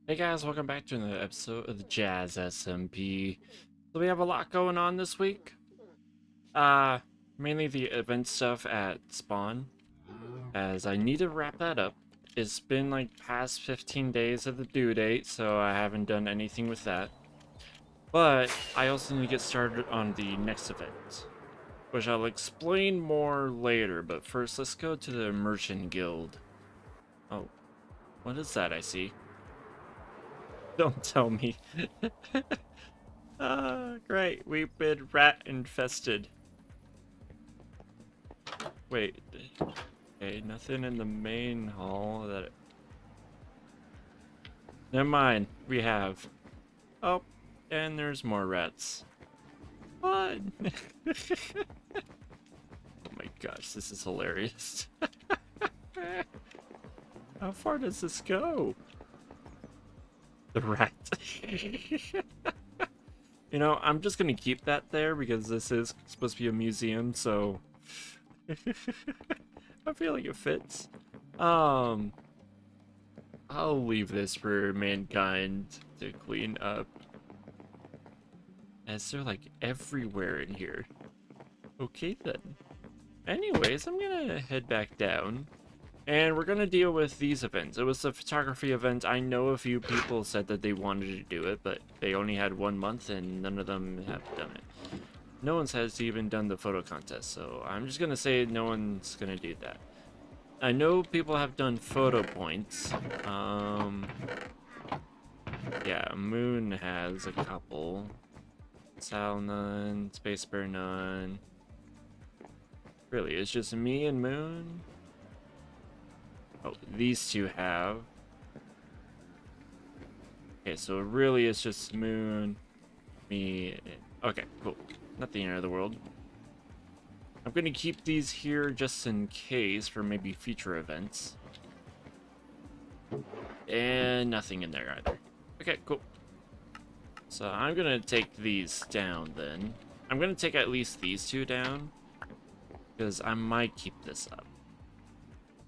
Hey guys, welcome back to another episode of the Jazz SMP. So we have a lot going on this week. Uh, Mainly the event stuff at Spawn, as I need to wrap that up. It's been like past 15 days of the due date, so I haven't done anything with that. But I also need to get started on the next event, which I'll explain more later, but first let's go to the Merchant Guild. Oh, what is that I see? Don't tell me. Great. We've been rat infested. Wait. Okay, nothing in the main hall that... Never mind. We have... Oh, and there's more rats. What? Oh my gosh, this is hilarious. How far does this go? The rat. You know, I'm just gonna keep that there because this is supposed to be a museum, so I feel like it fits. I'll leave this for mankind to clean up, as they're like everywhere in here. Okay then. Anyways, I'm gonna head back down. And we're gonna deal with these events. It was a photography event. I know a few people said that they wanted to do it, but they only had 1 month and none of them have done it. No one's has even done the photo contest, so I'm just gonna say no one's gonna do that. I know people have done photo points. Yeah, Moon has a couple. Sal none, Space Bear none. Really, it's just me and Moon? Oh, these two have. Okay, so really it's just Moon, me. Okay, cool. Not the end of the world. I'm gonna keep these here just in case for maybe future events. And nothing in there either. Okay, cool. So I'm gonna take these down then. I'm gonna take at least these two down, because I might keep this up.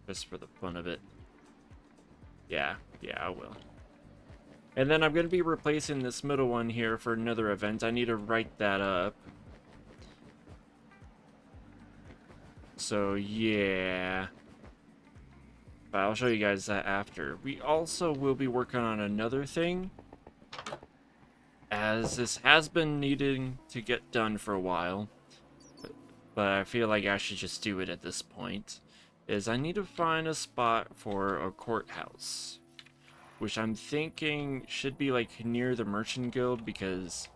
Just for the fun of it. Yeah, I will. And then I'm going to be replacing this middle one here for another event. I need to write that up. So, yeah. But I'll show you guys that after. We also will be working on another thing, as this has been needing to get done for a while. But I feel like I should just do it at this point. Is I need to find a spot for a courthouse, which I'm thinking should be like near the Merchant Guild because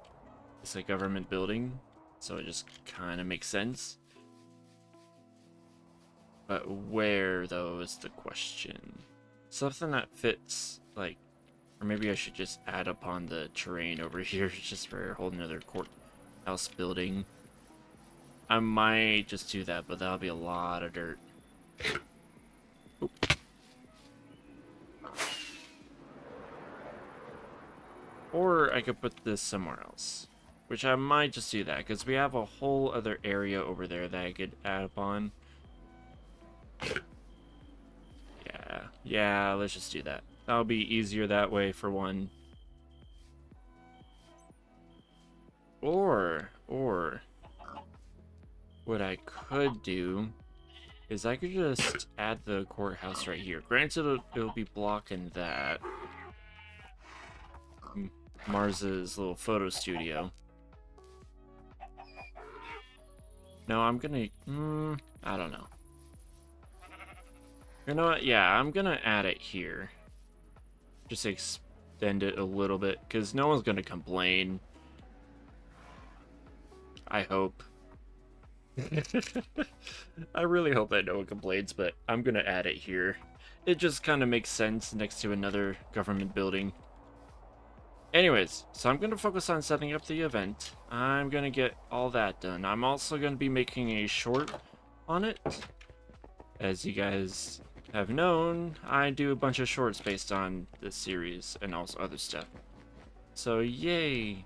it's a government building, so it just kind of makes sense. But where, though, is the question. Something that fits, like, or maybe I should just add upon the terrain over here just for a whole nother courthouse building. I might just do that, but that'll be a lot of dirt. Oop. Or I could put this somewhere else, which I might just do that because we have a whole other area over there that I could add upon. Yeah, let's just do that. That'll be easier that way for one. Or what I could do is I could just add the courthouse right here. Granted, it'll be blocking that. Marz's little photo studio. No, I'm gonna... I don't know. You know what? Yeah, I'm gonna add it here. Just extend it a little bit, because no one's gonna complain. I hope. I really hope that no one complains, but I'm gonna add it here. It just kind of makes sense next to another government building. Anyways, so I'm gonna focus on setting up the event. I'm gonna get all that done. I'm also gonna be making a short on it. As you guys have known, I do a bunch of shorts based on this series and also other stuff. So yay!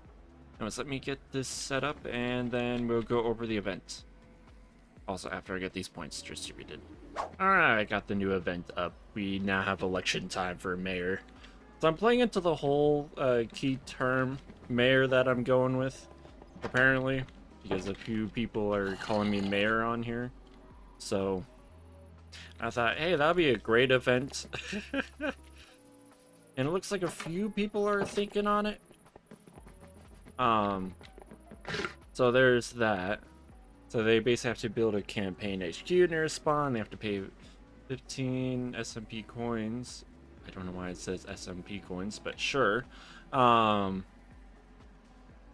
Anyways, let me get this set up and then we'll go over the event. Also, after I get these points distributed. Alright, I got the new event up. We now have election time for mayor. So I'm playing into the whole key term mayor that I'm going with, apparently, because a few people are calling me mayor on here. So I thought, hey, that'll be a great event. And it looks like a few people are thinking on it. So there's that. So they basically have to build a campaign HQ near a spawn. They have to pay 15 SMP coins. I don't know why it says SMP coins, but sure. I'm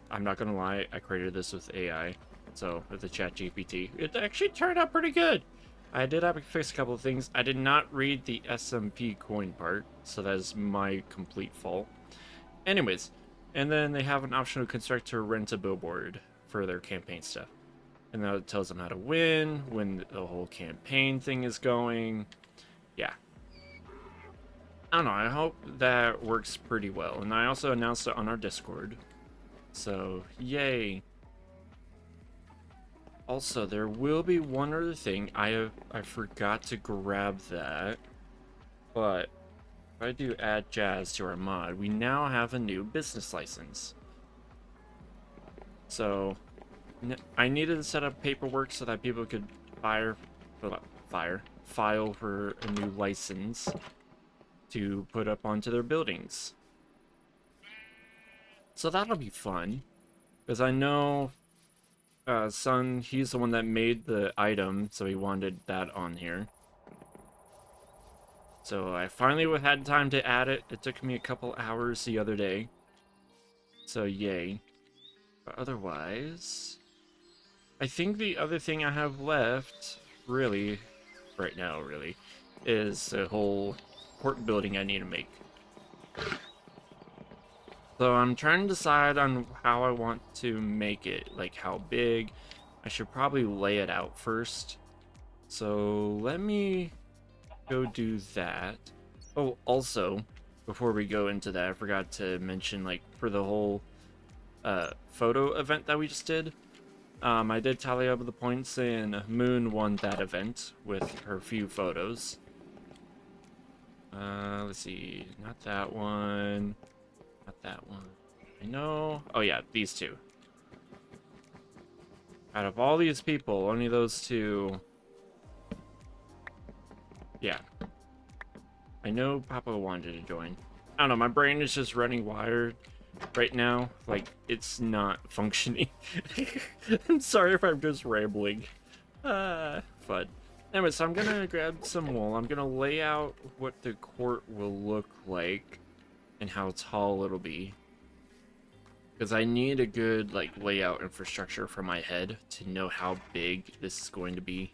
not gonna lie, I created this with AI. So with the chat GPT. It actually turned out pretty good. I did have to fix a couple of things. I did not read the SMP coin part, so that is my complete fault. Anyways, and then they have an option to construct or rent a billboard for their campaign stuff. And now it tells them how to win, when the whole campaign thing is going. Yeah. I don't know, I hope that works pretty well. And I also announced it on our Discord. So, yay. Also, there will be one other thing. I forgot to grab that. But if I do add Jazz to our mod, we now have a new business license. So I needed to set up paperwork so that people could file for a new license to put up onto their buildings. So that'll be fun, because I know Son, he's the one that made the item, so he wanted that on here. So I finally had time to add it. It took me a couple hours the other day. So yay. But otherwise, I think the other thing I have left, really, right now, really, is the whole port building I need to make. So I'm trying to decide on how I want to make it, like how big. I should probably lay it out first. So let me go do that. Oh, also, before we go into that, I forgot to mention, like, for the whole photo event that we just did, I did tally up the points, and Moon won that event with her few photos. Let's see, not that one. Not that one. I know. Oh yeah, these two. Out of all these people, only those two. Yeah. I know Papa wanted to join. I don't know, my brain is just running wired right now. Like, it's not functioning. I'm sorry if I'm just rambling. But anyway, so I'm gonna grab some wool. I'm gonna lay out what the court will look like and how tall it'll be, because I need a good, like, layout infrastructure for my head to know how big this is going to be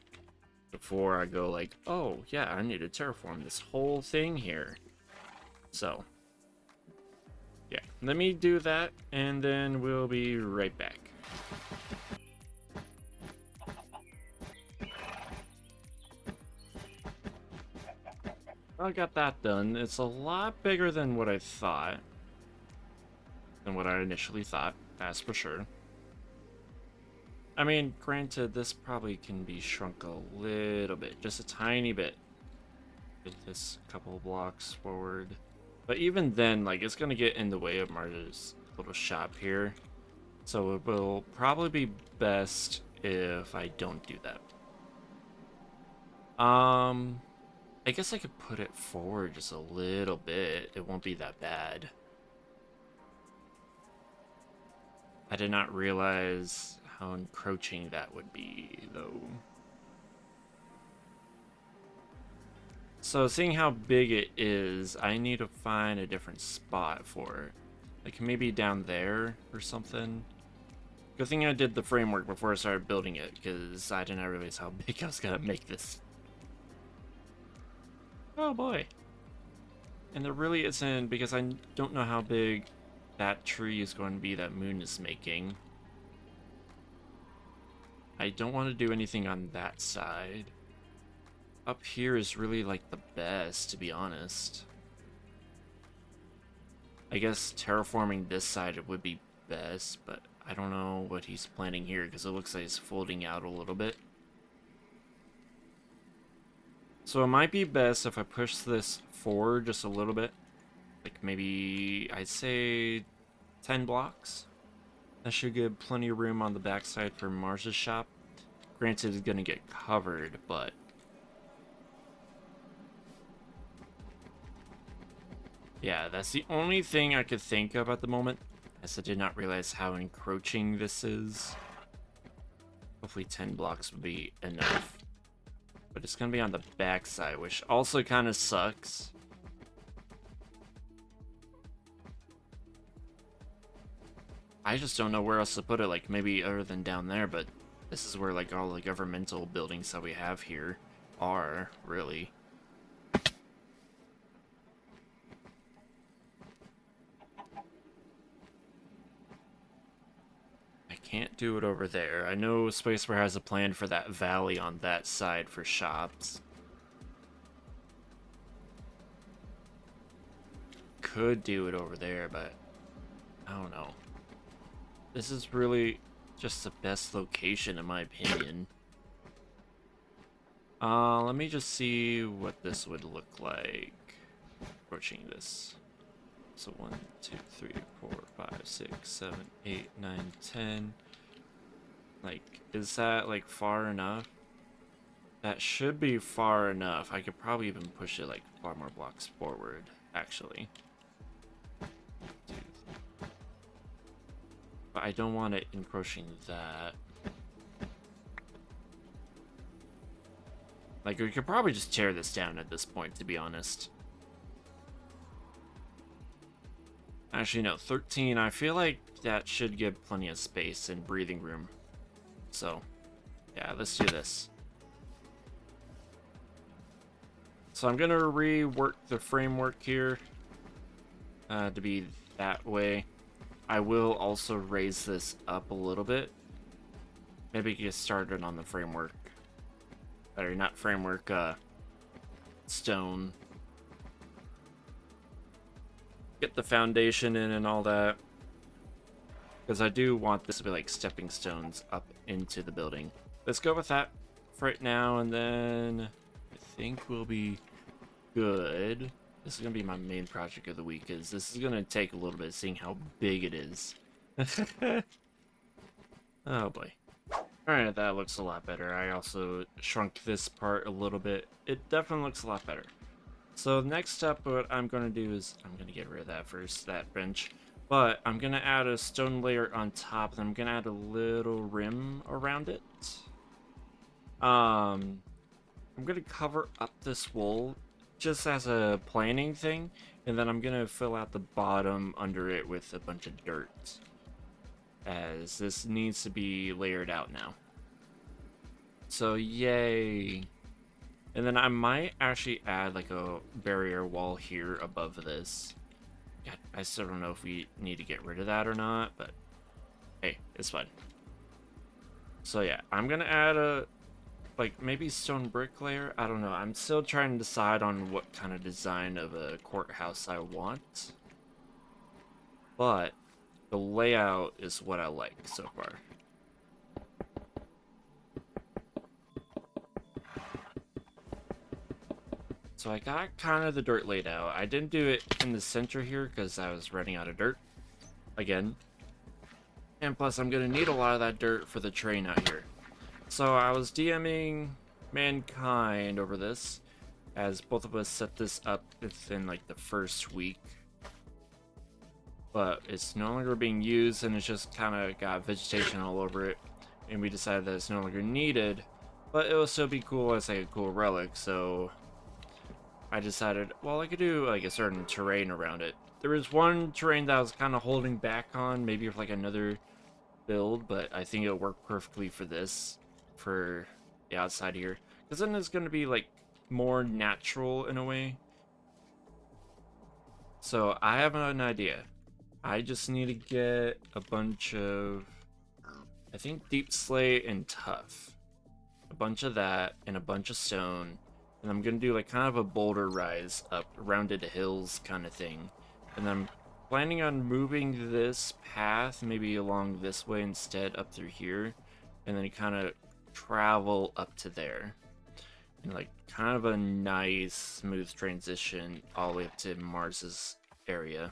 before I go like, oh yeah, I need to terraform this whole thing here. So yeah, let me do that and then we'll be right back. I got that done. It's a lot bigger than what I thought. Than what I initially thought, that's for sure. I mean, granted, this probably can be shrunk a little bit, just a tiny bit. Get this couple blocks forward. But even then, like, it's gonna get in the way of Marz's little shop here. So it will probably be best if I don't do that. I guess I could put it forward just a little bit. It won't be that bad. I did not realize how encroaching that would be, though. So, seeing how big it is, I need to find a different spot for it. Like, maybe down there or something. Good thing I did the framework before I started building it, because I didn't realize how big I was gonna make this. Oh boy. And there really isn't, because I don't know how big that tree is going to be that Moon is making. I don't want to do anything on that side. Up here is really, like, the best, to be honest. I guess terraforming this side would be best, but I don't know what he's planning here, because it looks like it's folding out a little bit. So it might be best if I push this forward just a little bit. Like maybe I'd say 10 blocks. That should give plenty of room on the backside for Marz's shop. Granted, it's gonna get covered, but yeah, that's the only thing I could think of at the moment, as I did not realize how encroaching this is. Hopefully 10 blocks would be enough. But it's gonna be on the backside, which also kind of sucks. I just don't know where else to put it, like maybe other than down there, but this is where like all the governmental buildings that we have here are, really. I can't do it over there. I know Spaceware has a plan for that valley on that side for shops. Could do it over there, but I don't know. This is really just the best location in my opinion. Let me just see what this would look like approaching this. So 1, 2, 3, 4, 5, 6, 7, 8, 9, 10. Like, is that like far enough? That should be far enough. I could probably even push it like far more blocks forward, actually. But I don't want it encroaching that. Like, we could probably just tear this down at this point, to be honest. Actually, no, 13. I feel like that should give plenty of space and breathing room. So, yeah, let's do this. So I'm gonna rework the framework here to be that way. I will also raise this up a little bit. Maybe get started on the framework. Or not framework, stone. Get the foundation in and all that. Because I do want this to be like stepping stones up into the building. Let's go with that for right now, and then I think we'll be good. This is going to be my main project of the week, because this is going to take a little bit seeing how big it is. Oh boy. Alright, that looks a lot better. I also shrunk this part a little bit. It definitely looks a lot better. So next up, what I'm going to do is, I'm going to get rid of that first, that bench. But I'm going to add a stone layer on top, and I'm going to add a little rim around it. I'm going to cover up this wall just as a planning thing, and then I'm gonna fill out the bottom under it with a bunch of dirt, as this needs to be layered out now. So yay. And then I might actually add like a barrier wall here above this. God, I still don't know if we need to get rid of that or not, but hey, it's fine. So yeah, I'm gonna add a like maybe stone brick layer. I don't know. I'm still trying to decide on what kind of design of a courthouse I want. But the layout is what I like so far. So I got kind of the dirt laid out. I didn't do it in the center here because I was running out of dirt again. And plus I'm going to need a lot of that dirt for the train out here. So I was DMing Mankind over this, as both of us set this up within like the first week. But it's no longer being used, and it's just kind of got vegetation all over it. And we decided that it's no longer needed, but it will still be cool as like a cool relic. So I decided, well, I could do like a certain terrain around it. There was one terrain that I was kind of holding back on, maybe with like another build, but I think it'll work perfectly for this. For the outside here, because then it's going to be like more natural in a way. So I have an idea. I just need to get a bunch of, I think, deep slate and tough, a bunch of that and a bunch of stone, and I'm gonna do like kind of a boulder rise up rounded hills kind of thing. And I'm planning on moving this path maybe along this way instead, up through here, and then kind of travel up to there, and like kind of a nice smooth transition all the way up to Marz's area.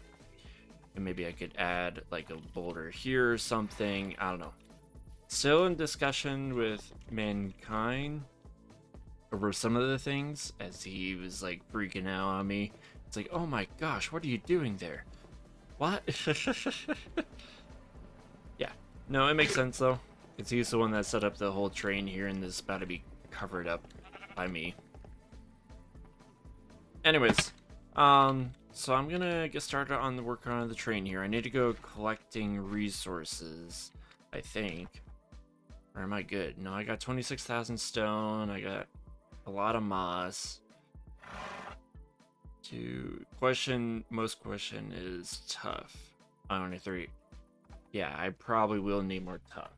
And maybe I could add like a boulder here or something. I don't know. Still in discussion with Mankind over some of the things, as he was like freaking out on me. It's like, oh my gosh, what are you doing there? What? Yeah. No, it makes sense though. Because he's the one that set up the whole train here, and this is about to be covered up by me. Anyways, so I'm gonna get started on the work on the train here. I need to go collecting resources, I think. Or am I good? No, I got 26,000 stone. I got a lot of moss. Most question is tough. Only 3. Yeah, I probably will need more tough.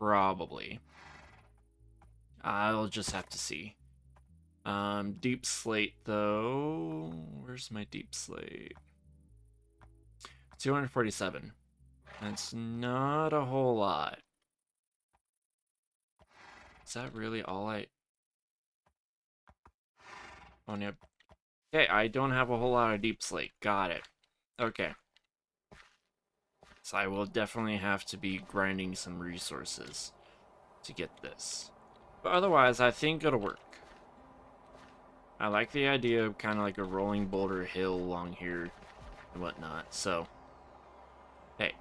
Probably. I'll just have to see. Deep slate though. Where's my deep slate? 247. That's not a whole lot. Is that really all I... Oh, no. Okay, I don't have a whole lot of deep slate. Got it. Okay. So I will definitely have to be grinding some resources to get this. But otherwise, I think it'll work. I like the idea of kind of like a rolling boulder hill along here and whatnot. So, hey,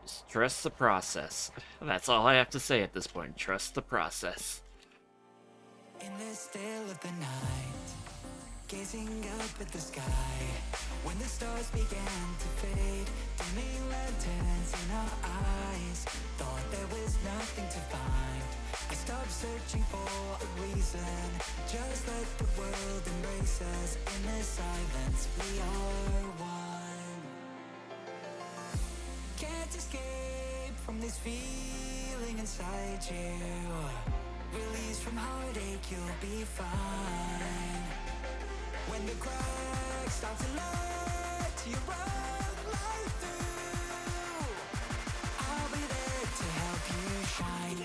just trust the process. That's all I have to say at this point. Trust the process. In the still of the night, gazing up at the sky, when the stars began to fade, dimming lanterns in our eyes, thought there was nothing to find. I stopped searching for a reason, just let the world embrace us. In the silence we are one. Can't escape from this feeling inside you. Release from heartache, you'll be fine. When the cracks start to let you run light through, I'll be there to help you shine.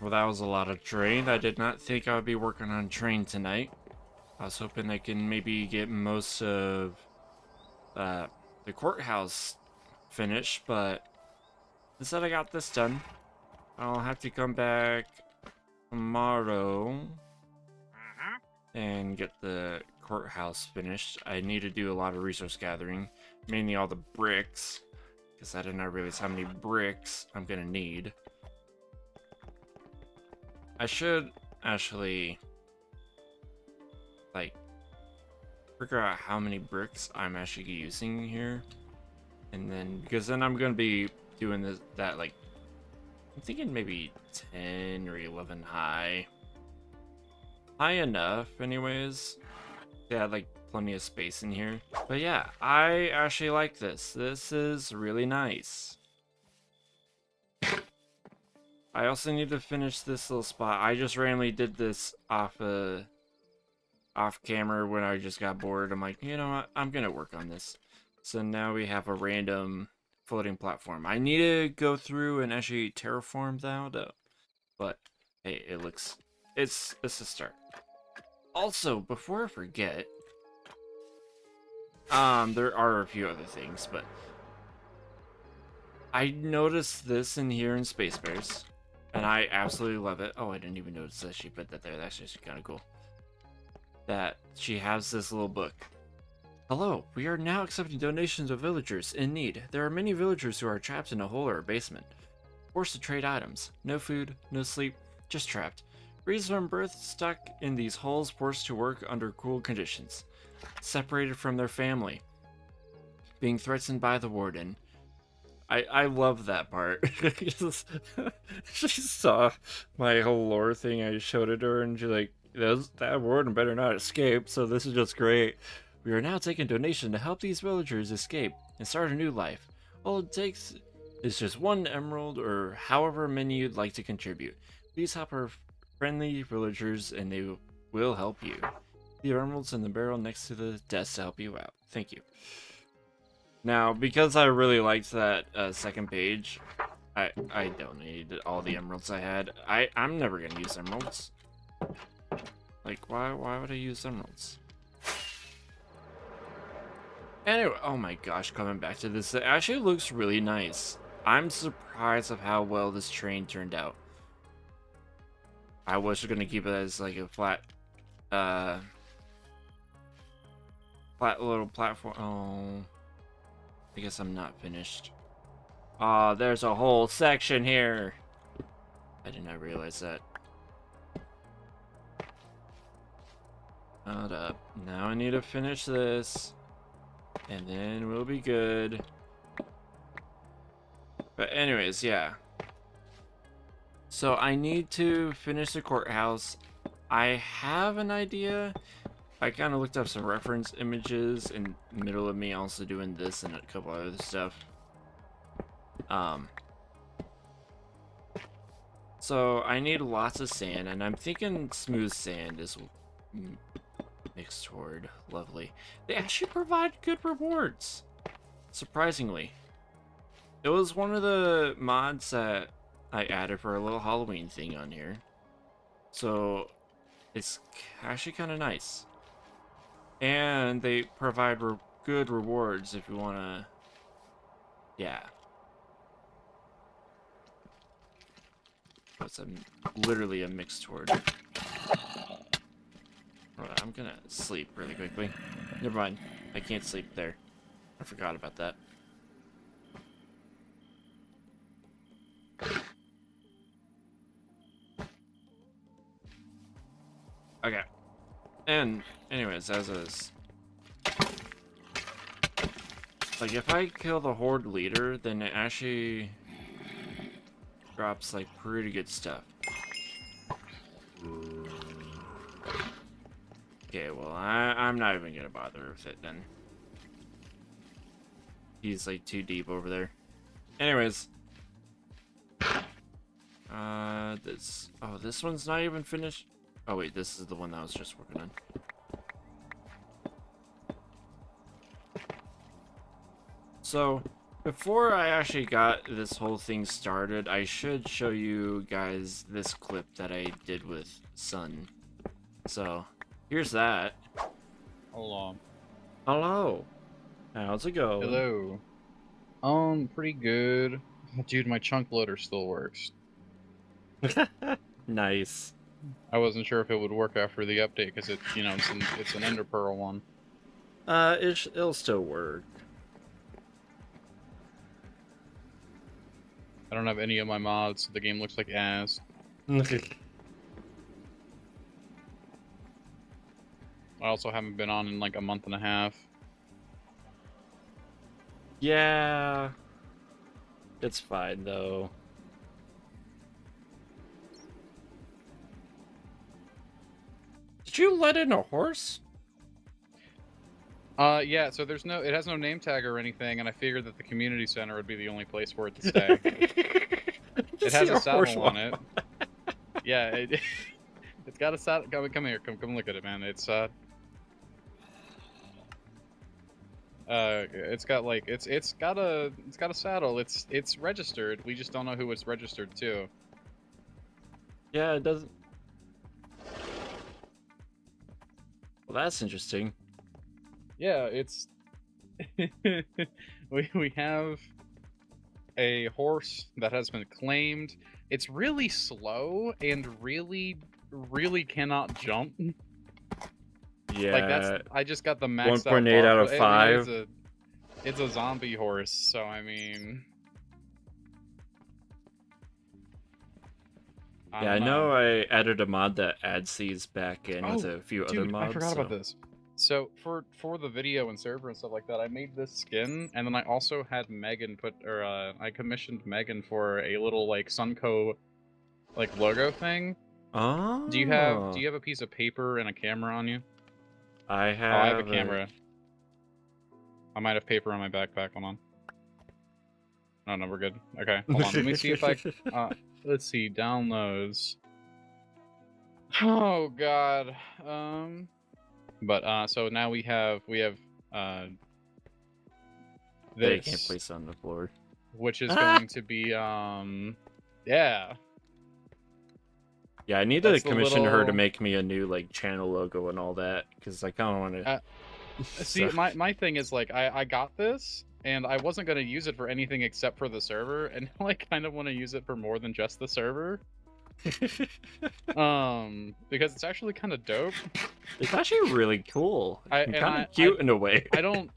Well, that was a lot of train. I did not think I would be working on train tonight. I was hoping I can maybe get most of the courthouse finished, but instead I got this done. I'll have to come back tomorrow and get the courthouse finished. I need to do a lot of resource gathering, mainly all the bricks, because I did not realize how many bricks I'm gonna need. I should actually like figure out how many bricks I'm actually using here, and then because then I'm gonna be doing that like I'm thinking maybe 10 or 11 high enough anyways. Yeah, like plenty of space in here. But yeah, I actually like this. This is really nice. I also need to finish this little spot. I just randomly did this off camera when I just got bored. I'm like, you know what? I'm gonna work on this. So now we have a random floating platform. I need to go through and actually terraform that, but hey, it's a start. Also, before I forget, there are a few other things, but I noticed this in here in Space Bears. And I absolutely love it. Oh, I didn't even notice that she put that there. That's just kind of cool. That she has this little book. Hello, we are now accepting donations of villagers in need. There are many villagers who are trapped in a hole or a basement. Forced to trade items. No food, no sleep, just trapped. Raised from birth, stuck in these holes, forced to work under cruel conditions. Separated from their family. Being threatened by the warden. I love that part. She saw my whole lore thing. I showed it to her, and she's like, that warden better not escape, so this is just great. We are now taking donation to help these villagers escape and start a new life. All it takes is just 1 emerald or however many you'd like to contribute. Please help our friendly villagers and they will help you. The emeralds in the barrel next to the desk to help you out. Thank you. Now, because I really liked that second page, I donated all the emeralds I had. I'm never gonna use emeralds. Like, why would I use emeralds? Anyway, oh my gosh, coming back to this, it actually looks really nice. I'm surprised of how well this train turned out. I was gonna keep it as like a flat little platform. Oh, I guess I'm not finished. Oh, there's a whole section here. I did not realize that. Hold up. Now I need to finish this. And then we'll be good. But anyways, yeah. So I need to finish the courthouse. I have an idea. I kind of looked up some reference images in the middle of me also doing this and a couple other stuff. So I need lots of sand, and I'm thinking smooth sand is mixed toward lovely. They actually provide good rewards, surprisingly. It was one of the mods that I added for a little Halloween thing on here, so it's actually kind of nice. And they provide good rewards if you want to, yeah. It's literally a mixed horde. I'm gonna sleep really quickly. Never mind. I can't sleep there. I forgot about that. Okay. And anyways, as is. Like if I kill the horde leader, then it actually drops like pretty good stuff. Okay, well I'm not even gonna bother with it then. He's like too deep over there. Anyways. This one's not even finished. Oh wait, this is the one that I was just working on. So, before I actually got this whole thing started, I should show you guys this clip that I did with Sun. So, here's that. Hold on. Hello. How's it going? Hello. Pretty good. Dude, my chunk loader still works. Nice. I wasn't sure if it would work after the update because it's an Ender Pearl one. It'll still work. I don't have any of my mods, so the game looks like ass. I also haven't been on in like a month and a half. Yeah. It's fine though. Did you let in a horse? Yeah, so it has no name tag or anything, and I figured that the community center would be the only place for it to stay. It has a saddle on it. Yeah, it's got a saddle. Come here, come look at it, man. It's got a saddle. It's registered. We just don't know who it's registered to. Yeah, it doesn't. Well, that's interesting. Yeah, it's we have a horse that has been claimed. It's really slow and really cannot jump. Yeah. Like I just got the maxed 1.8 out of 5. I mean, it's a zombie horse, so I mean. Yeah, I know I added a mod that adds these back in with a few other mods. I forgot about this. So for the video and server and stuff like that, I made this skin, and then I also had Megan I commissioned Megan for a little like Sunco like logo thing. Oh. Do you have a piece of paper and a camera on you? I have. Oh, I have a camera. I might have paper on my backpack. Hold on. Oh no, we're good. Okay, hold on. Let me see if I. Let's see, downloads. Oh god. But so now we have They can't this, place on the floor. which is going to be yeah. Yeah, I need to That's the commission her to little- make me a new like channel logo and all that because I kind of want to. See, my thing is like I got this and I wasn't gonna use it for anything except for the server, and now I kind of want to use it for more than just the server. Because it's actually kind of dope. It's actually really cool. And Kind of cute in a way. I don't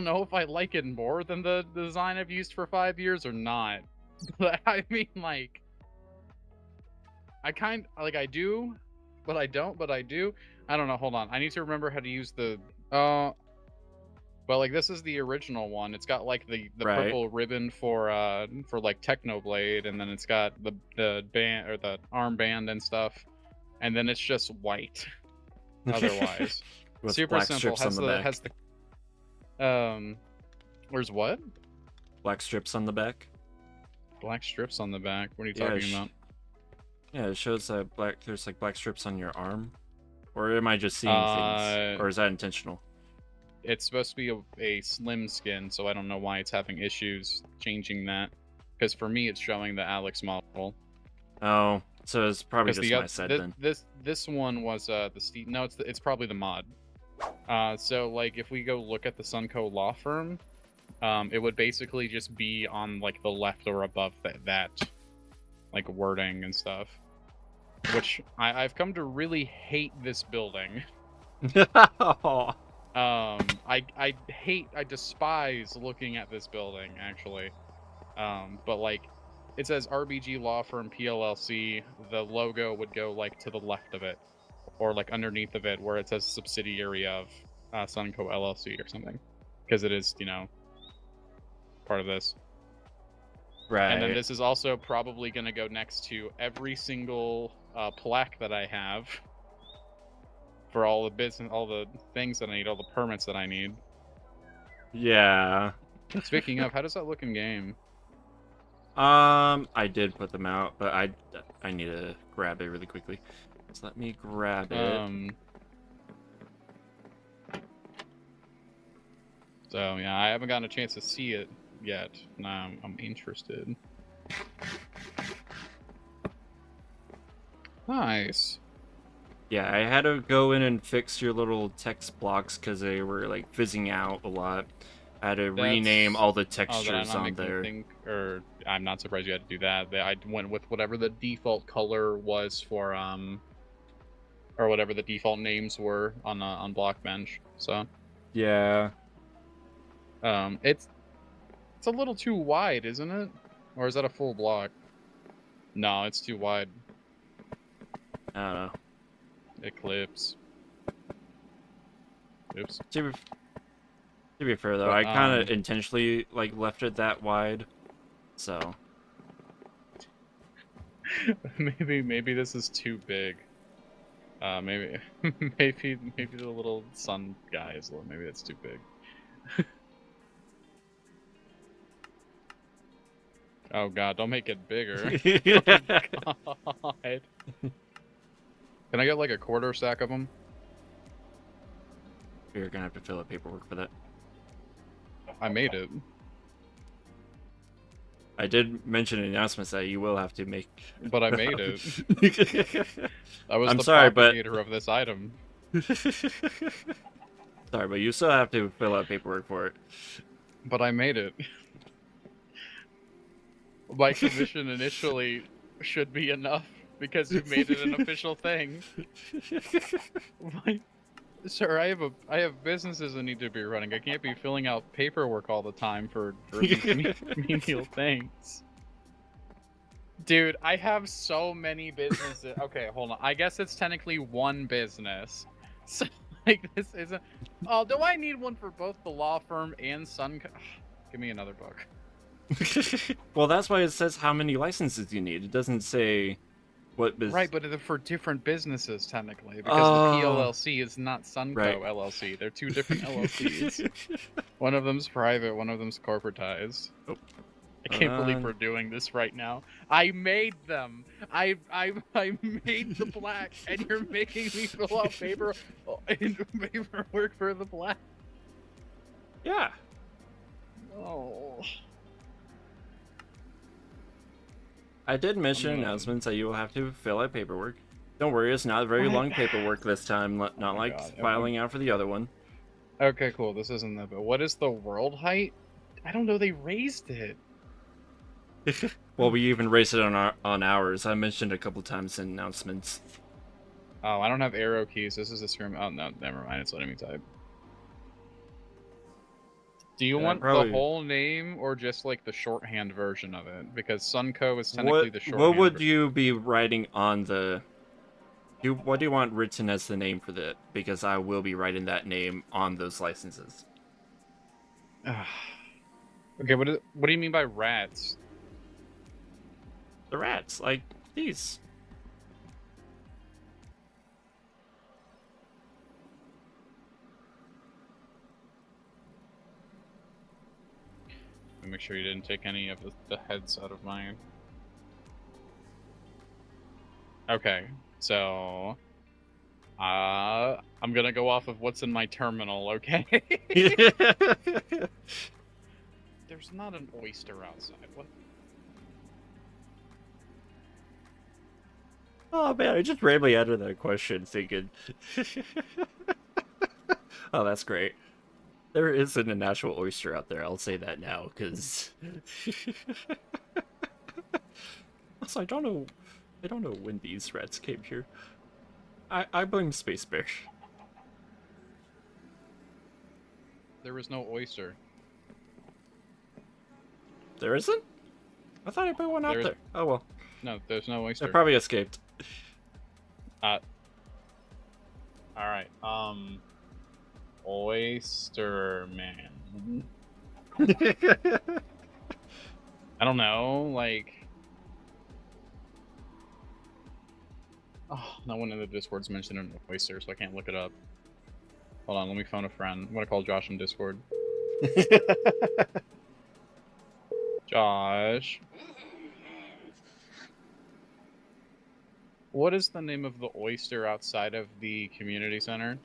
know if I like it more than the design I've used for 5 years or not. But I mean, like, I do, but I don't, but I do. I don't know. Hold on. I need to remember how to use the. Well, like this is the original one. It's got like the Right. purple ribbon for like Technoblade, and then it's got the band or the armband and stuff, and then it's just white. Otherwise, With super black simple. strips on the back. Has the where's what? Black strips on the back. Black strips on the back. What are you Yeah, talking about? Yeah, it shows black. There's like black strips on your arm, or am I just seeing things, or is that intentional? It's supposed to be a slim skin, so I don't know why it's having issues changing that. Because for me, it's showing the Alex model. Oh, so it's probably 'Cause just my set then. This one was the Steve. No, it's probably the mod. So like if we go look at the Sunco law firm, it would basically just be on like the left or above that like wording and stuff. Which I've come to really hate this building. I despise looking at this building actually. But like it says RBG Law Firm PLLC, the logo would go like to the left of it, or like underneath of it where it says subsidiary of Sunco LLC or something, because it is, you know, part of this. Right. And then this is also probably going to go next to every single plaque that I have for all the business, all the things that I need, all the permits that I need. Yeah. Speaking of, how does that look in game? I did put them out, but I need to grab it really quickly. So let me grab it. So yeah, I haven't gotten a chance to see it yet. Now I'm interested. Nice. Yeah, I had to go in and fix your little text blocks because they were like fizzing out a lot. I had to rename all the textures on there. Or I'm not surprised you had to do that. I went with whatever the default color was for or whatever the default names were on Blockbench. So yeah, it's a little too wide, isn't it? Or is that a full block? No, it's too wide. I don't know. Eclipse. Oops. To be fair though, But, I kind of intentionally like left it that wide, so maybe this is too big. Maybe maybe the little sun guy is little. Maybe that's too big. Oh god, don't make it bigger. Oh, god. Can I get like a quarter stack of them? you're gonna have to fill out paperwork for that. I made it. I did mention in announcements that you will have to make. But I made it. I was I'm the sorry, but propagator of this item. sorry, but you still have to fill out paperwork for it. But I made it. My commission initially should be enough because you made it an official thing. Sir, I have businesses that need to be running. I can't be filling out paperwork all the time for these menial things. Dude, I have so many businesses. Okay, hold on. I guess it's technically one business. So, like, this isn't... Oh, do I need one for both the law firm and Sun... Give me another book. Well, that's why it says how many licenses you need. It doesn't say what business. Right, but they're for different businesses, technically, because the PLLC is not Sunco Right. LLC. They're two different LLCs. One of them's private, one of them's corporatized. Oh. can't believe we're doing this right now. I made them. I made the black, and you're making me fill out paperwork for the black. Yeah. Oh. I did mention announcements that you will have to fill out paperwork. Don't worry, it's not very long paperwork this time, not like filing out for the other one. Okay, cool. This isn't that bad. What is the world height? I don't know. They raised it. Well, we even raised it on ours. I mentioned a couple times in announcements. Oh, I don't have arrow keys. This is a scrim. Oh, no, never mind. It's letting me type. Do you want the whole name or just like the shorthand version of it? Because Sunco is technically the shorthand. What would you be writing on the... What do you want written as the name for the... Because I will be writing that name on those licenses. Okay, what do you mean by rats? The rats, like these. Make sure you didn't take any of the heads out of mine. Okay, so I'm gonna go off of what's in my terminal, okay? There's not an oyster outside. What? Oh man, I just randomly added that question thinking... Oh, that's great. There isn't an actual oyster out there, I'll say that now, because... Also, I don't know when these rats came here. I blame Space Bear. There was no oyster. There isn't? I thought I put one out there. Oh well. No, there's no oyster. It probably escaped. Alright, Oyster Man. I don't know, like... Oh, no one in the Discord's mentioned an oyster, so I can't look it up. Hold on, let me phone a friend. I'm gonna call Josh in Discord. Josh. What is the name of the oyster outside of the community center?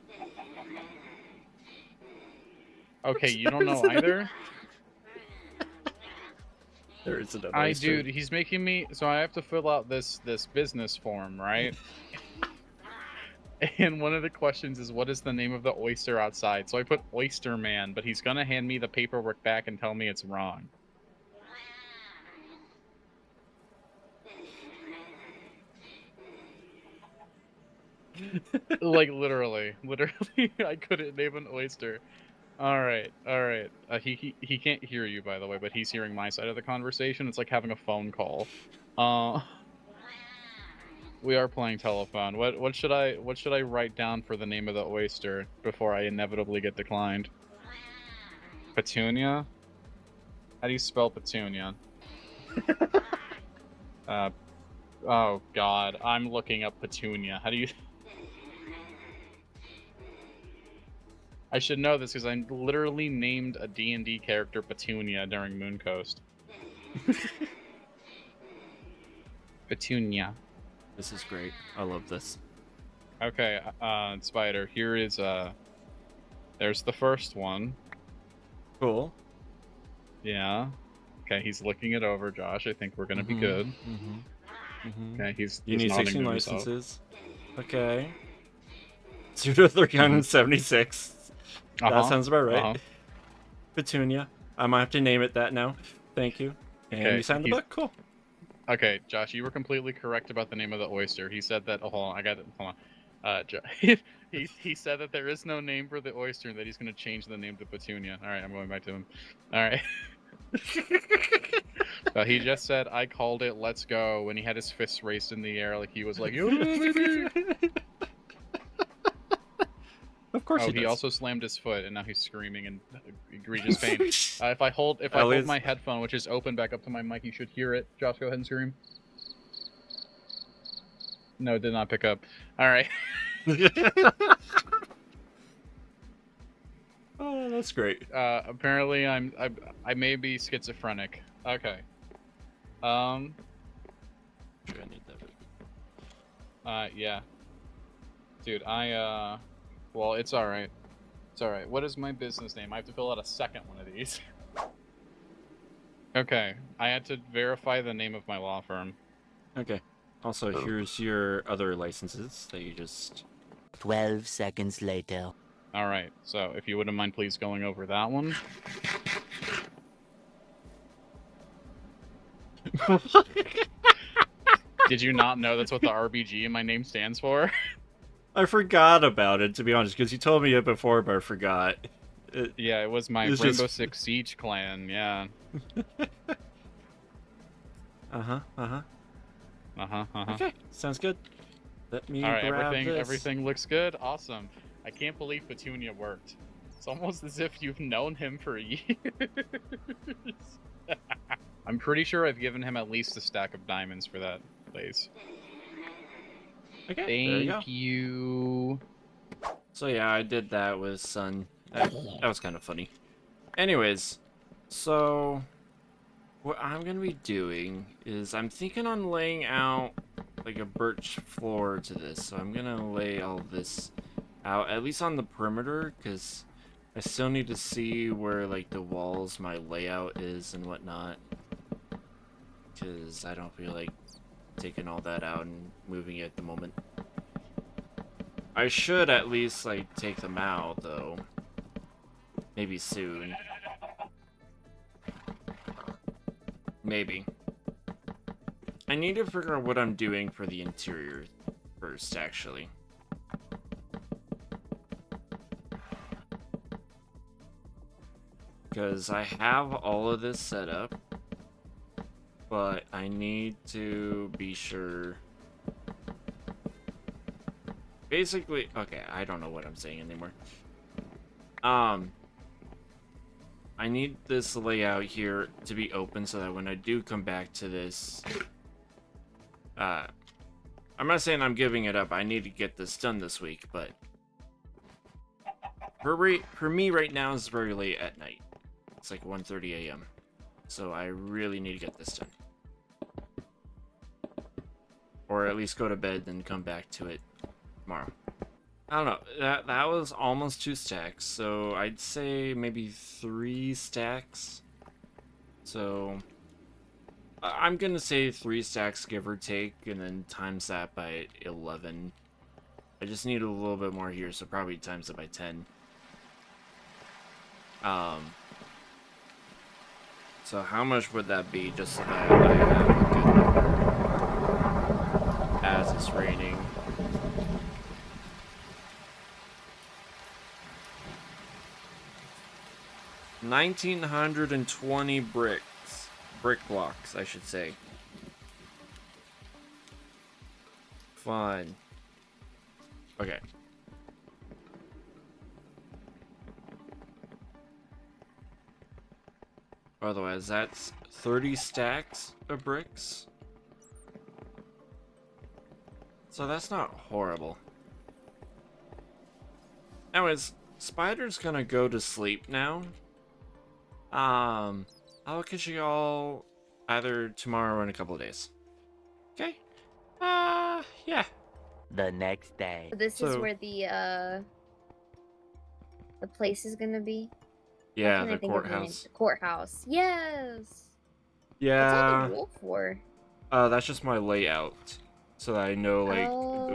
Okay, you don't know either? There isn't an oyster. Dude, he's making me... So I have to fill out this business form, right? And one of the questions is, what is the name of the oyster outside? So I put Oyster Man, but he's gonna hand me the paperwork back and tell me it's wrong. Like, literally, I couldn't name an oyster. All right. He can't hear you, by the way, but he's hearing my side of the conversation. It's like having a phone call. We are playing telephone. What should I write down for the name of the oyster before I inevitably get declined? Petunia? How do you spell Petunia? Oh God, I'm looking up Petunia. How do you? I should know this because I literally named a D&D character Petunia during Moon Coast. Petunia. This is great. I love this. Okay, Spider, here is, there's the first one. Cool. Yeah. Okay, he's looking it over, Josh. I think we're gonna be good. Okay, he's You need nodding 16 to himself. licenses. Okay. Pseudo 376. That sounds about right. Petunia. I might have to name it that now. Thank you. And Okay, you signed the book? Cool. Okay, Josh, you were completely correct about the name of the oyster. He said that. Oh, hold on, I got it. Hold on. He said that there is no name for the oyster and that he's going to change the name to Petunia. All right, I'm going back to him. All right. He just said, I called it, let's go, when he had his fists raised in the air like he was like, yo, baby! Of course he does. He also slammed his foot, and now he's screaming in egregious pain. If I hold my headphone, which is open back up to my mic, you should hear it. Josh, go ahead and scream. No, it did not pick up. All right. Oh, that's great. Apparently, I may be schizophrenic. Okay. Sure, I need that. Yeah. Dude, well, it's alright. It's alright. What is my business name? I have to fill out a second one of these. Okay, I had to verify the name of my law firm. Okay. Also, here's your other licenses that you just... 12 seconds later. Alright, so if you wouldn't mind please going over that one. Did you not know that's what the RBG in my name stands for? I forgot about it, to be honest, because you told me it before, but I forgot. Yeah, it was my It's Rainbow just- Six Siege clan, yeah. Uh-huh. Okay, sounds good. Let me Alright, grab this. everything looks good. Awesome. I can't believe Petunia worked. It's almost as if you've known him for years. I'm pretty sure I've given him at least a stack of diamonds for that place. Okay, there you go. Thank you. So yeah, I did that with Sun. That was kind of funny. Anyways, so what I'm gonna be doing is I'm thinking on laying out like a birch floor to this. So I'm gonna lay all this out, at least on the perimeter, because I still need to see where like the walls, my layout is and whatnot. Because I don't feel like taking all that out and moving it at the moment. I should at least like take them out though. Maybe soon. Maybe. I need to figure out what I'm doing for the interior first, actually. Because I have all of this set up, but I need to be sure. Basically, okay, I don't know what I'm saying anymore. I need this layout here to be open so that when I do come back to this, I'm not saying I'm giving it up. I need to get this done this week, but for me right now it's very late at night. It's like 1:30 a.m. So I really need to get this done. Or at least go to bed and come back to it tomorrow. I don't know. That was almost 2 stacks, so I'd say maybe 3 stacks. So I'm gonna say 3 stacks, give or take, and then times that by 11. I just need a little bit more here, so probably times it by 10. So how much would that be, just so that I have a good number as it's raining? $1,920 brick blocks, I should say. Fine. Okay. Otherwise, that's 30 stacks of bricks. So that's not horrible. Anyways, Spider's gonna go to sleep now. I'll catch you all either tomorrow or in a couple of days. Okay? Yeah. The next day. This is So- where the place is gonna be. Why Yeah, can't I the think of name? courthouse. The courthouse. Yes. What's all Yeah. the wool for? That's just my layout. So that I know, like,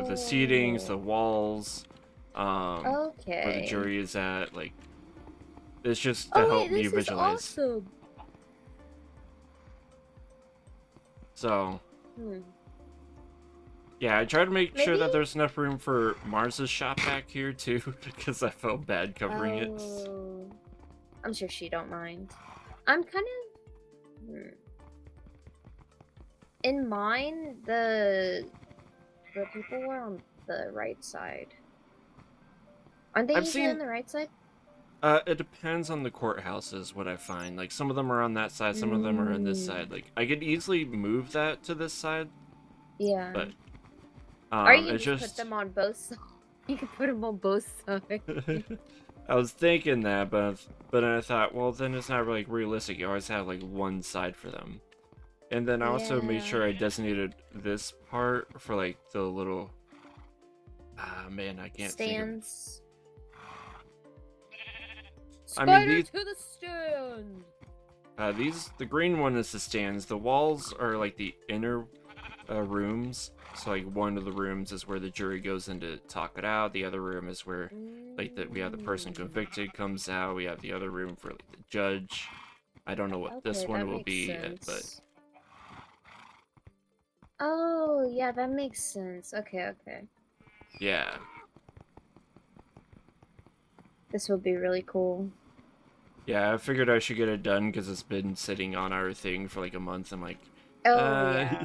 the seatings, the walls, where Okay. the jury is at, like, it's just to Oh help wait, me this visualize. is awesome. So, Hmm. yeah, I try to make sure that Maybe- there's enough room for Marz's shop back here, too, because I felt bad covering it. Oh. I'm sure she don't mind. I'm kind of in mine. The people were on the right side. Aren't they I've usually seen- on the right side? It depends on the courthouses, what I find. Like, some of them are on that side, some of them are on this Mm. side. Like, I could easily move that to this side, Yeah. but, Or you can it's just just... put them on both sides. You can put them on both sides. I was thinking that, but then I thought, well, then it's not really realistic. You always have, like, one side for them. And then I also made Yeah. sure I designated this part for like the little. Ah man, I can't think Stands. I mean, Spider these- to the stand. The green one is the stands. The walls are like the inner rooms. So like one of the rooms is where the jury goes in to talk it out. The other room is where we have the person convicted comes out. We have the other room for like the judge. I don't know what this Okay, one that will makes be, sense. but Oh, yeah, that makes sense. Okay, okay. yeah. This will be really cool. Yeah, I figured I should get it done because it's been sitting on our thing for like a month. I'm like, Oh, yeah.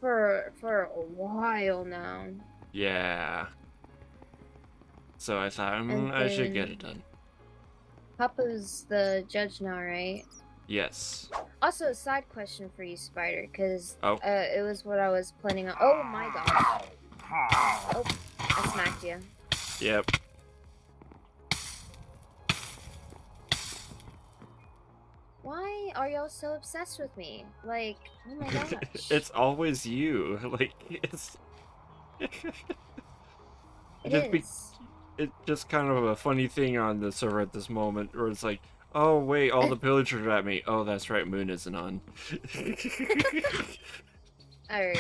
For a while now. yeah. So I thought And I should get then- it done. Papa's the judge now, right? Yes. Also, a side question for you, Spider, because Oh. it was what I was planning on. Oh my gosh. Oh, I smacked you. Yep. Why are y'all so obsessed with me? Like, oh my gosh. It's always you. Like it's. It just be- is. It's just kind of a funny thing on the server at this moment, where it's like, oh wait, all the pillagers are at me. Oh, that's right, Moon isn't on. Alright.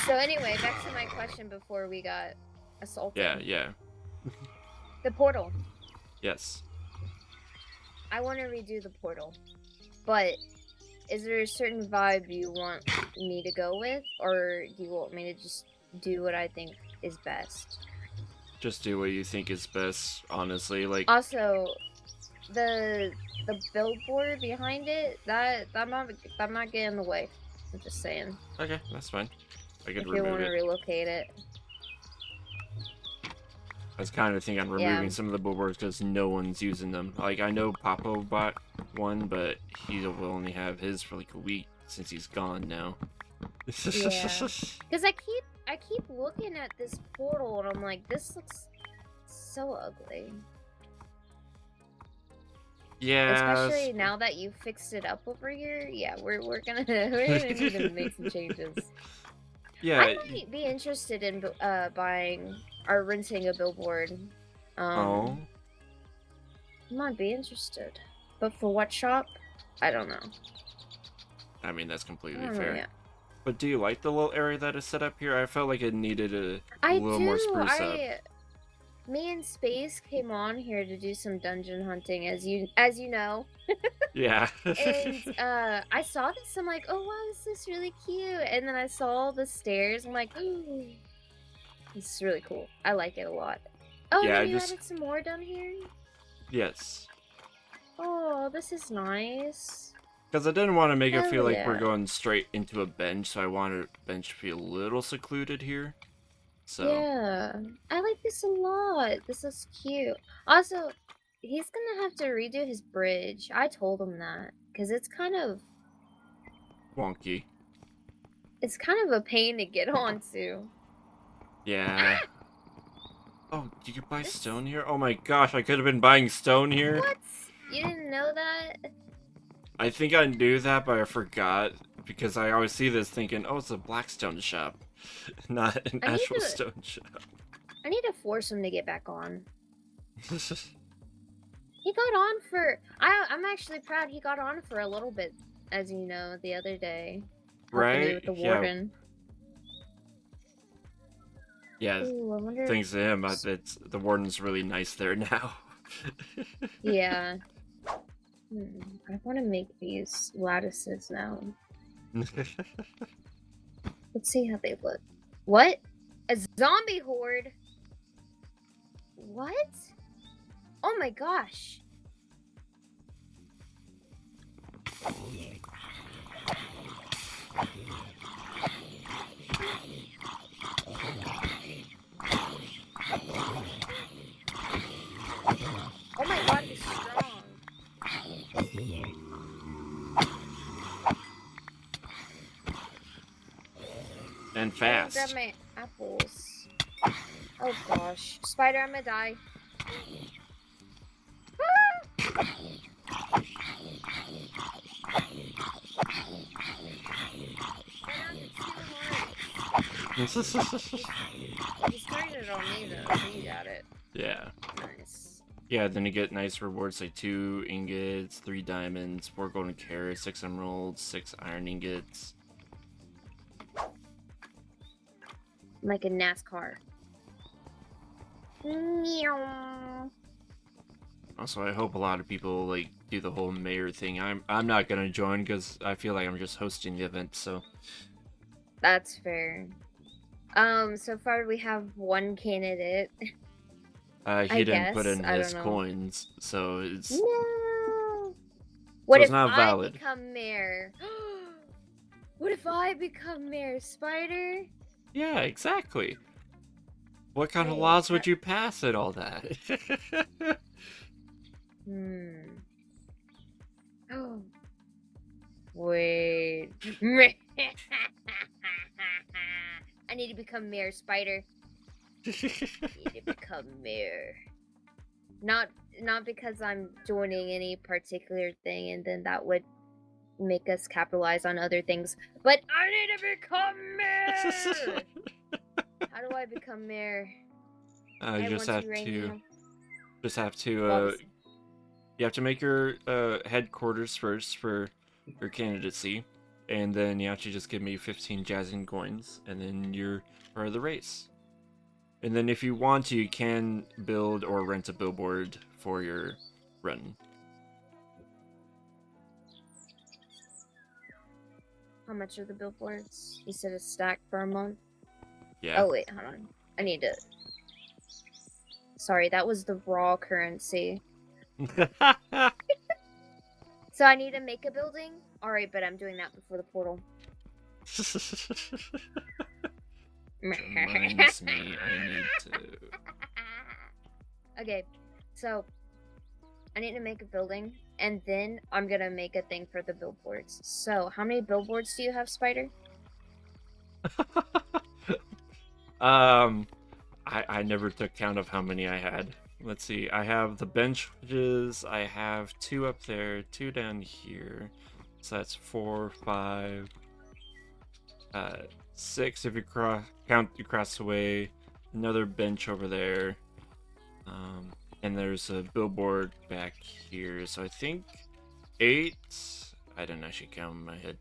So anyway, back to my question before we got assaulted. Yeah. The portal. Yes. I want to redo the portal. But is there a certain vibe you want me to go with? Or do you want me to just do what I think is best? Just do what you think is best, honestly. Like, Also, the billboard behind it, that might get in the way. I'm just saying. okay, that's fine. I could If you remove want to it. relocate it. I was kind of thinking on Yeah. removing some of the billboards because no one's using them. Like, I know Papo bought one, but he will only have his for like a week since he's gone now. Yeah. Because I keep looking at this portal and I'm like, this looks so ugly. Yeah. Especially now that you fixed it up over here. Yeah, we're gonna need to make some changes. Yeah. I might be interested in buying or renting a billboard. Oh. I might be interested, but for what shop? I don't know. I mean, that's I completely don't know fair. yet. But do you like the little area that is set up here? I felt like it needed a I little do. more spruce up. Me and Space came on here to do some dungeon hunting, as you know. Yeah. And I saw this. I'm like, oh wow, this is really cute. And then I saw the stairs. I'm like, ooh, this is really cool. I like it a lot. Oh, Yeah, and you I just- added some more down here. Yes. Oh, this is nice. Because I didn't want to make it Hell feel like we're yeah. going straight into a bench, so I wanted the bench to be a little secluded here. So. Yeah, I like this a lot. This is cute. Also, he's gonna have to redo his bridge. I told him that because it's kind of Wonky. a pain to get onto. Yeah. Oh, you could buy stone here? Oh my gosh, I could have been buying stone here. What? You didn't know that? I think I knew that, but I forgot. Because I always see this thinking, oh, it's a blackstone shop. Not an I need actual to- stone shop. I need to force him to get back on. He got on for. I'm actually proud he got on for a little bit, as you know, the other day. Helping you Right? with the Yeah. warden. Yeah, Ooh, I wonder. thanks to him, the warden's really nice there now. Yeah. I want to make these lattices now. Let's see how they look. What? A zombie horde? What? Oh my gosh. Oh my god, he's strong. And I fast. grab my apples. Oh gosh. Spider, I'm gonna die. You started it on me though, so you got it. Yeah. Nice. Yeah, then you get nice rewards like 2 ingots, 3 diamonds, 4 golden carrots, 6 emeralds, 6 iron ingots. Like a NASCAR. Meow. Also, I hope a lot of people like do the whole mayor thing. I'm not gonna join because I feel like I'm just hosting the event. So That's fair. So far we have one candidate. he didn't put guess. in I his don't know. coins, so it's No. What it's if not I valid. become mayor? What if I become mayor, Spider? Yeah, exactly. What kind of Hey, laws would you pass and all that? Oh. Wait. I need to become mayor, Spider. I need to become mayor. Not because I'm joining any particular thing and then that would make us capitalize on other things. But I need to become mayor! How do I become mayor? You just have to Well, you have to make your headquarters first for your candidacy, and then you have to just give me 15 Jazzian coins, and then you're part of the race. And then if you want to, you can build or rent a billboard for your run. how much are the billboards? You said a stack per month? Yeah. Oh, wait, hold on. I need to... Sorry, that was the raw currency. So I need to make a building? Alright, but I'm doing that before the portal. Reminds me, I need to... Okay, so I need to make a building, and then I'm gonna make a thing for the billboards. So, how many billboards do you have, Spider? I never took count of how many I had. Let's see, I have the benches, I have 2 up there, 2 down here. So that's 4, 5, 6 if you count across the way. Another bench over there. And there's a billboard back here. So I think 8. I didn't actually count in my head.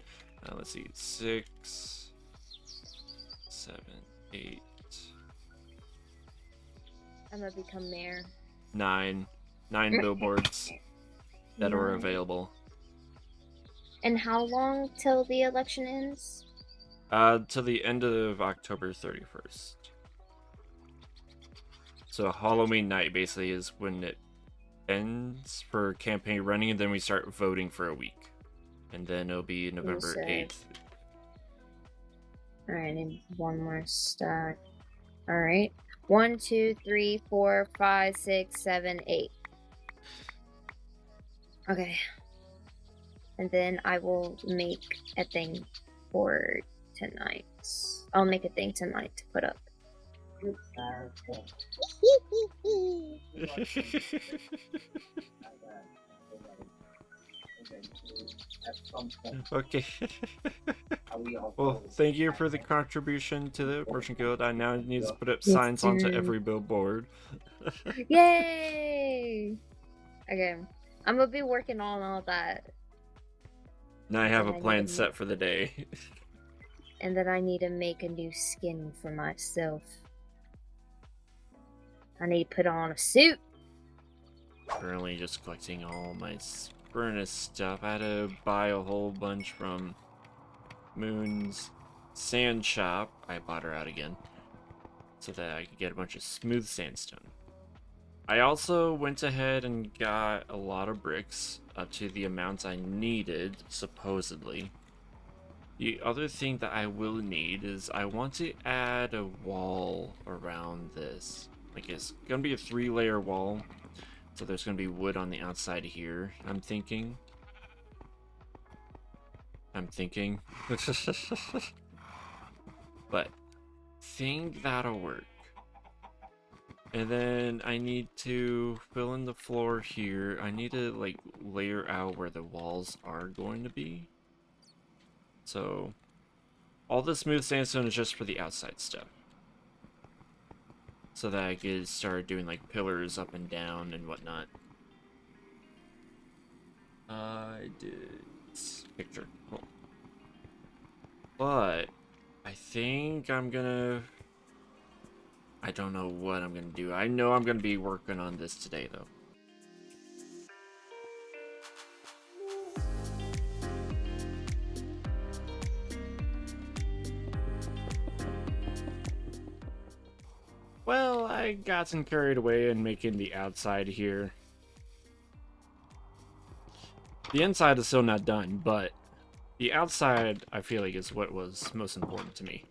Let's see, 6, 7, 8. I'm gonna become mayor. 9 billboards that are available. And how long till the election ends? To the end of October 31st. So Halloween night basically is when it ends for campaign running, and then we start voting for a week. And then it'll be November 8th. Alright, I need one more stack. Alright. 1, 2, 3, 4, 5, 6, 7, 8. Okay. And then I will make a thing for tonight. I'll make a thing tonight to put up. Okay. Well, thank you for the contribution to the Merchant Guild. I now need to put up signs onto every billboard. Yay! Okay. I'm gonna be working on all that. Now I have a plan set for the day. And then I need to make a new skin for myself. I need to put on a suit. Currently just collecting all my furnace stuff. I had to buy a whole bunch from Moon's sand shop. I bought her out again so that I could get a bunch of smooth sandstone. I also went ahead and got a lot of bricks up to the amounts I needed, supposedly. The other thing that I will need is I want to add a wall around this. Like it's gonna be a 3-layer wall. So there's gonna be wood on the outside here, I'm thinking. But think that'll work. And then I need to fill in the floor here. I need to like layer out where the walls are going to be. So All the smooth sandstone is just for the outside stuff. So that I could start doing like pillars up and down and whatnot. I did picture. Cool. But I think I'm gonna... I don't know what I'm gonna do. I know I'm gonna be working on this today though. Well, I got some carried away in making the outside here. The inside is still not done, but the outside, I feel like, is what was most important to me.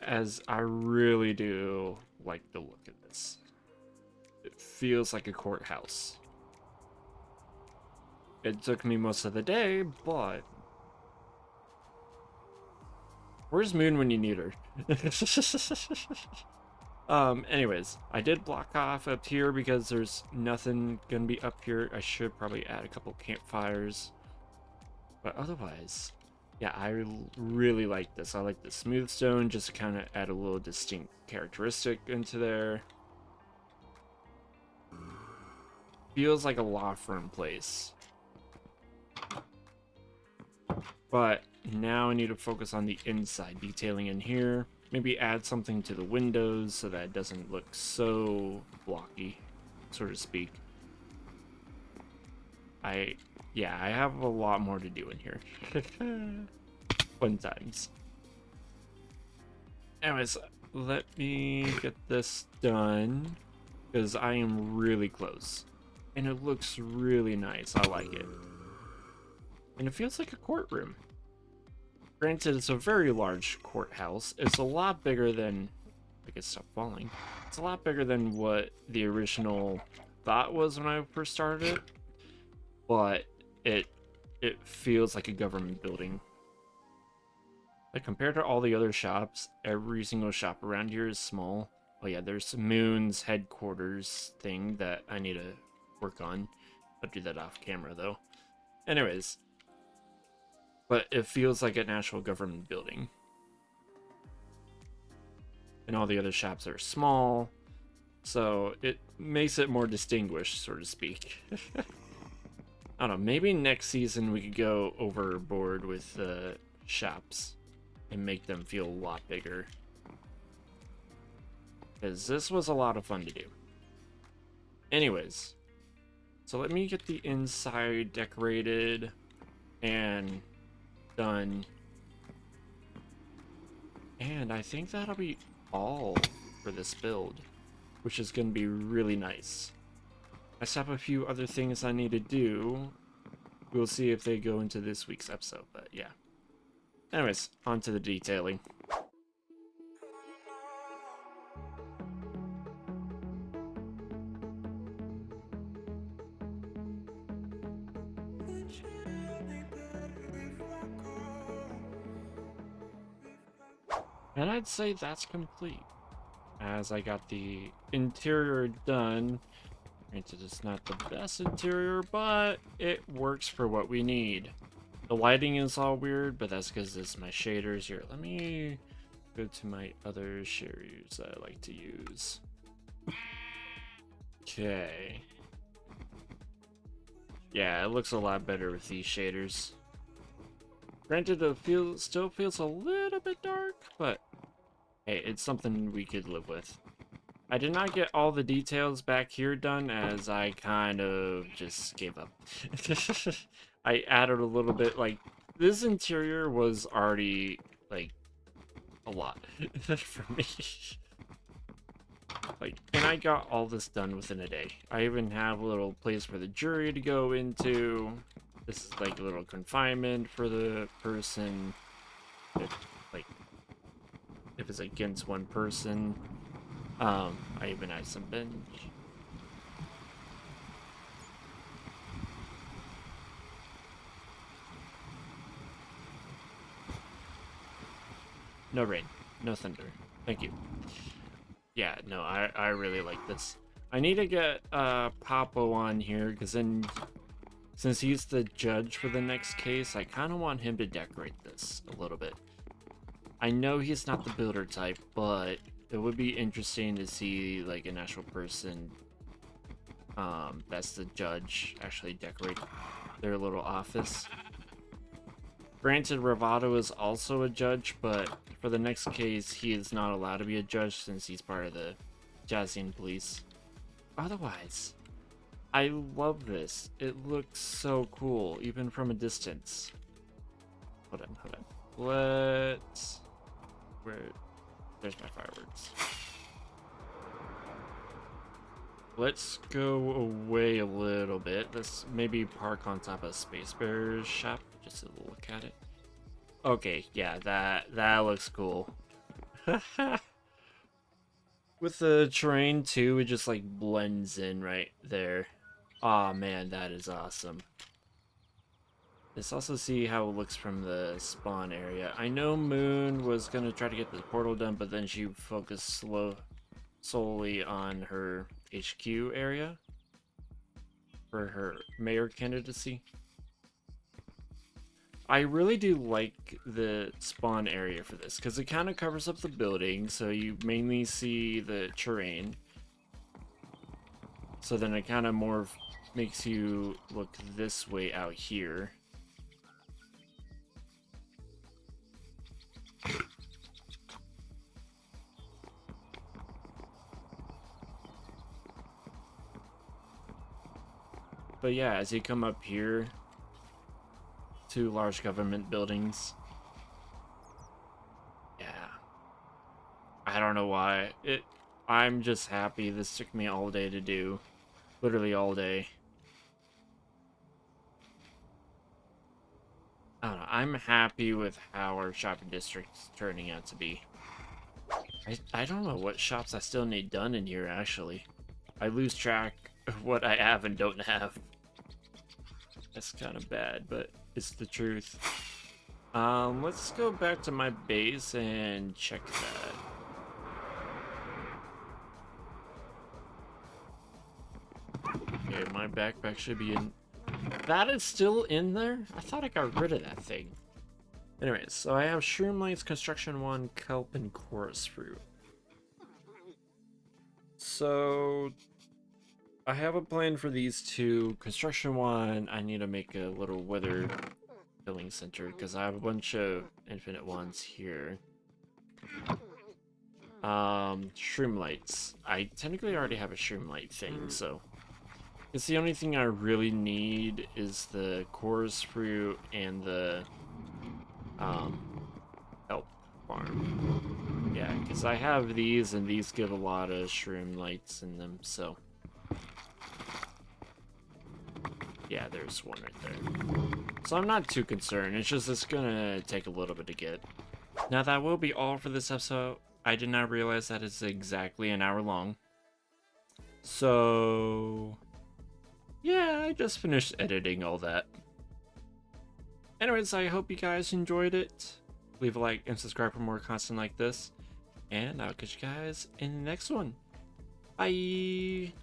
As I really do like the look of this. It feels like a courthouse. It took me most of the day, but... Where's Moon when you need her? Anyways, I did block off up here because there's nothing gonna be up here. I should probably add a couple campfires. But otherwise, yeah, I really like this. I like the smooth stone, just to kind of add a little distinct characteristic into there. Feels like a law firm place. But now I need to focus on the inside detailing in here. Maybe add something to the windows so that it doesn't look so blocky, so to speak. I have a lot more to do in here. Fun times. Anyways, let me get this done, because I am really close. And it looks really nice. I like it. And it feels like a courtroom. Granted, it's a very large courthouse. It's a lot bigger than... I could stop falling. It's a lot bigger than what the original thought was when I first started it. But it feels like a government building. Like, compared to all the other shops, every single shop around here is small. Oh yeah, there's Moon's headquarters thing that I need to work on. I'll do that off camera, though. Anyways... But it feels like an actual government building. And all the other shops are small, so it makes it more distinguished, so to speak. I don't know, maybe next season we could go overboard with the shops and make them feel a lot bigger. Because this was a lot of fun to do. Anyways, so let me get the inside decorated and done. And I think that'll be all for this build, which is going to be really nice. I still have a few other things I need to do. We'll see if they go into this week's episode, but yeah. Anyways, on to the detailing. And I'd say that's complete, as I got the interior done. Granted, it's not the best interior, but it works for what we need. The lighting is all weird, but that's because this is my shaders here. Let me go to my other shaders that I like to use. Okay. Yeah, it looks a lot better with these shaders. Granted, it still feels a little bit dark, but hey, it's something we could live with. I did not get all the details back here done, as I kind of just gave up. I added a little bit, like, this interior was already, like, a lot for me. Like, and I got all this done within a day. I even have a little place for the jury to go into. This is like a little confinement for the person, if it's against one person. I even had some bench. No rain, no thunder. Thank you. Yeah, no, I really like this. I need to get Papo on here, because then since he's the judge for the next case, I kind of want him to decorate this a little bit. I know he's not the builder type, but it would be interesting to see like an actual person that's the judge actually decorate their little office. Granted, Ravato is also a judge, but for the next case, he is not allowed to be a judge since he's part of the Jazzian Police. Otherwise, I love this. It looks so cool, even from a distance. Hold on. There's my fireworks. Let's go away a little bit. Let's maybe park on top of Space Bear's shop just to look at it. Okay, yeah, that looks cool. With the terrain too, it just like blends in right there. Aw, man, that is awesome. Let's also see how it looks from the spawn area. I know Moon was gonna try to get the portal done, but then she focused solely on her HQ area for her mayor candidacy. I really do like the spawn area for this because it kind of covers up the building, so you mainly see the terrain. So then it kind of more makes you look this way out here. But yeah, as you come up here to large government buildings, yeah, I don't know why. I'm just happy. This took me all day to do, literally all day. I don't know, I'm happy with how our shopping district's turning out to be. I don't know what shops I still need done in here, actually. I lose track of what I have and don't have. That's kind of bad, but it's the truth. Let's go back to my base and check that. Okay, my backpack should be in. That is still in there? I thought I got rid of that thing. Anyways, so I have Shroom Lights, Construction 1, Kelp, and Chorus Fruit. So I have a plan for these two. Construction 1, I need to make a little weather filling center because I have a bunch of infinite ones here. Shroom Lights. I technically already have a Shroom Light thing, so it's the only thing I really need is the Chorus Fruit and the Kelp farm. Yeah, because I have these and these give a lot of Shroom Lights in them, so yeah, there's one right there. So I'm not too concerned. It's just it's gonna take a little bit to get. Now that will be all for this episode. I did not realize that it's exactly an hour long. So yeah, I just finished editing all that. Anyways, I hope you guys enjoyed it. Leave a like and subscribe for more content like this. And I'll catch you guys in the next one. Bye!